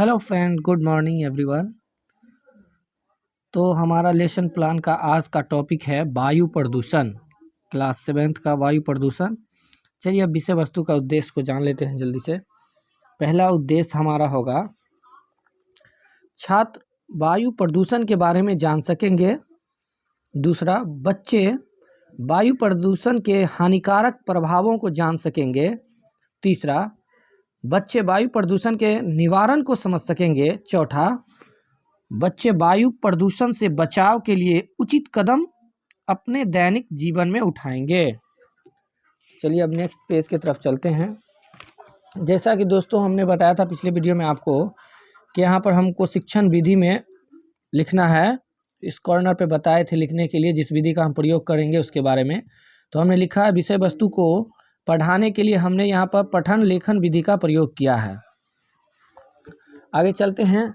Hello friend, good morning everyone. तो हमारा lesson plan का आज का टॉपिक है वायु प्रदूषण, क्लास 7th का वायु प्रदूषण। चलिए अब विषय वस्तु का उद्देश्य को जान लेते हैं जल्दी से। पहला उद्देश्य हमारा होगा, छात्र वायु प्रदूषण के बारे में जान सकेंगे। दूसरा, बच्चे वायु प्रदूषण के हानिकारक प्रभावों को जान सकेंगे। तीसरा, बच्चे वायु प्रदूषण के निवारण को समझ सकेंगे। चौथा, बच्चे वायु प्रदूषण से बचाव के लिए उचित कदम अपने दैनिक जीवन में उठाएंगे। चलिए अब नेक्स्ट पेज की तरफ चलते हैं। जैसा कि दोस्तों हमने बताया था पिछले वीडियो में आपको कि यहाँ पर हमको शिक्षण विधि में लिखना है। इस कॉर्नर पे बताए थे लिखने के लिए जिस विधि का हम प्रयोग करेंगे उसके बारे में। तो हमने लिखा है, विषय वस्तु को पढ़ाने के लिए हमने यहाँ पर पठन लेखन विधि का प्रयोग किया है। आगे चलते हैं।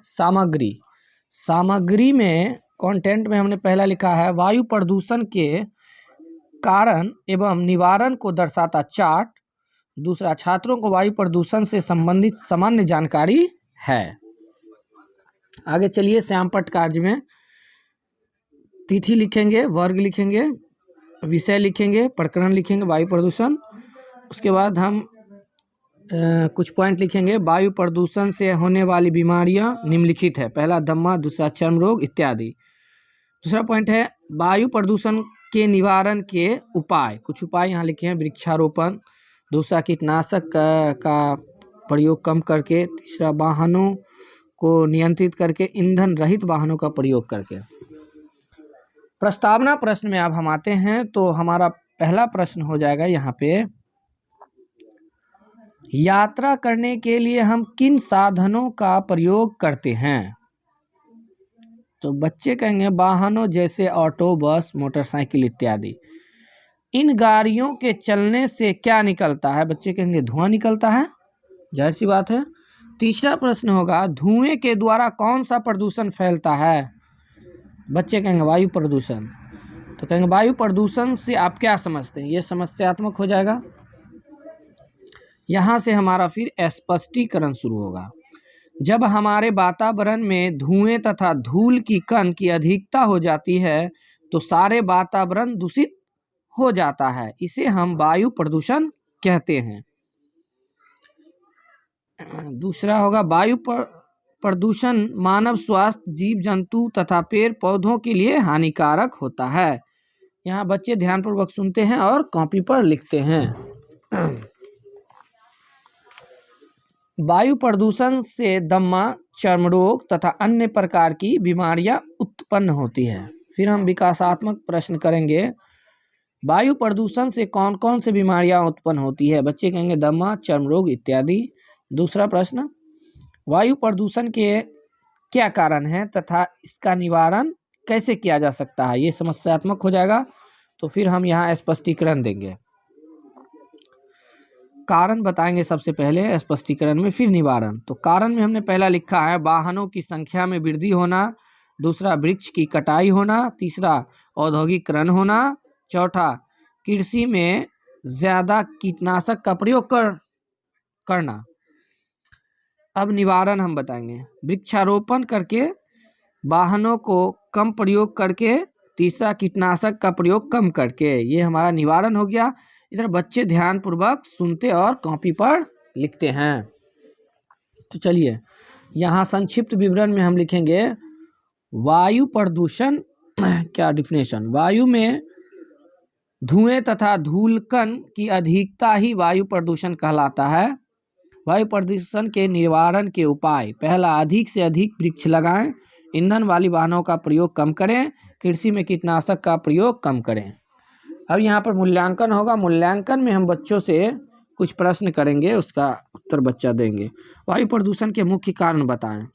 सामग्री में कंटेंट में हमने पहला लिखा है, वायु प्रदूषण के कारण एवं निवारण को दर्शाता चार्ट। दूसरा, छात्रों को वायु प्रदूषण से संबंधित सामान्य जानकारी है। आगे चलिए, श्यामपट्ट कार्य में तिथि लिखेंगे, वर्ग लिखेंगे, विषय लिखेंगे, प्रकरण लिखेंगे वायु प्रदूषण। उसके बाद हम कुछ पॉइंट लिखेंगे। वायु प्रदूषण से होने वाली बीमारियां निम्नलिखित है। पहला दमा, दूसरा चर्म रोग इत्यादि। दूसरा पॉइंट है वायु प्रदूषण के निवारण के उपाय। कुछ उपाय यहाँ लिखे हैं, वृक्षारोपण। दूसरा, कीटनाशक का प्रयोग कम करके। तीसरा, वाहनों को नियंत्रित करके, ईंधन रहित वाहनों का प्रयोग करके। प्रस्तावना प्रश्न में अब हम आते हैं। तो हमारा पहला प्रश्न हो जाएगा यहाँ पे, यात्रा करने के लिए हम किन साधनों का प्रयोग करते हैं। तो बच्चे कहेंगे वाहनों जैसे ऑटो, बस, मोटरसाइकिल इत्यादि। इन गाड़ियों के चलने से क्या निकलता है। बच्चे कहेंगे धुआं निकलता है, जाहिर सी बात है। तीसरा प्रश्न होगा, धुएं के द्वारा कौन सा प्रदूषण फैलता है। बच्चे कहेंगे वायु प्रदूषण। तो कहेंगे वायु प्रदूषण से आप क्या समझते हैं, ये समस्यात्मक हो जाएगा। यहाँ से हमारा फिर स्पष्टीकरण शुरू होगा। जब हमारे वातावरण में धुएं तथा धूल की कण की अधिकता हो जाती है तो सारे वातावरण दूषित हो जाता है, इसे हम वायु प्रदूषण कहते हैं। दूसरा होगा, वायु प्रदूषण मानव स्वास्थ्य, जीव जंतु तथा पेड़ पौधों के लिए हानिकारक होता है। यहाँ बच्चे ध्यानपूर्वक सुनते हैं और कॉपी पर लिखते हैं। वायु प्रदूषण से दमा, चर्म रोग तथा अन्य प्रकार की बीमारियां उत्पन्न होती है। फिर हम विकासात्मक प्रश्न करेंगे, वायु प्रदूषण से कौन कौन सी बीमारियां उत्पन्न होती है। बच्चे कहेंगे दमा, चर्म रोग इत्यादि। दूसरा प्रश्न, वायु प्रदूषण के क्या कारण हैं तथा इसका निवारण कैसे किया जा सकता है, ये समस्यात्मक हो जाएगा। तो फिर हम यहाँ स्पष्टीकरण देंगे, कारण बताएंगे सबसे पहले स्पष्टीकरण में, फिर निवारण। तो कारण में हमने पहला लिखा है, वाहनों की संख्या में वृद्धि होना। दूसरा, वृक्ष की कटाई होना। तीसरा, औद्योगिकरण होना। चौथा, कृषि में ज़्यादा कीटनाशक का प्रयोग करना। अब निवारण हम बताएंगे, वृक्षारोपण करके, वाहनों को कम प्रयोग करके। तीसरा, कीटनाशक का प्रयोग कम करके। ये हमारा निवारण हो गया। इधर बच्चे ध्यानपूर्वक सुनते और कॉपी पर लिखते हैं। तो चलिए यहाँ संक्षिप्त विवरण में हम लिखेंगे, वायु प्रदूषण क्या डिफिनेशन। वायु में धुएं तथा धूलकण की अधिकता ही वायु प्रदूषण कहलाता है। वायु प्रदूषण के निवारण के उपाय, पहला, अधिक से अधिक वृक्ष लगाएं। ईंधन वाली वाहनों का प्रयोग कम करें। कृषि में कीटनाशक का प्रयोग कम करें। अब यहाँ पर मूल्यांकन होगा। मूल्यांकन में हम बच्चों से कुछ प्रश्न करेंगे, उसका उत्तर बच्चा देंगे। वायु प्रदूषण के मुख्य कारण बताएं।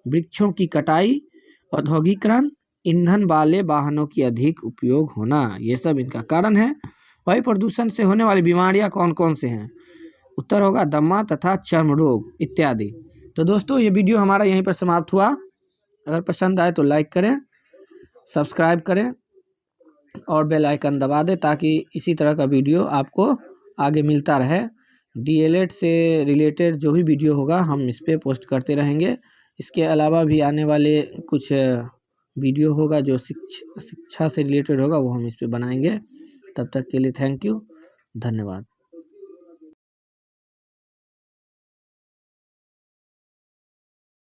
वृक्षों की कटाई, औद्योगिकरण, ईंधन वाले वाहनों की अधिक उपयोग होना, ये सब इनका कारण है। वायु प्रदूषण से होने वाली बीमारियां कौन कौन से हैं। उत्तर होगा दमा तथा चर्म रोग इत्यादि। तो दोस्तों ये वीडियो हमारा यहीं पर समाप्त हुआ। अगर पसंद आए तो लाइक करें, सब्सक्राइब करें और बेल आइकन दबा दें ताकि इसी तरह का वीडियो आपको आगे मिलता रहे। डीएलएड से रिलेटेड जो भी वीडियो होगा हम इस पर पोस्ट करते रहेंगे। इसके अलावा भी आने वाले कुछ वीडियो होगा जो शिक्षा से रिलेटेड होगा, वो हम इस पे बनाएंगे। तब तक के लिए थैंक यू, धन्यवाद।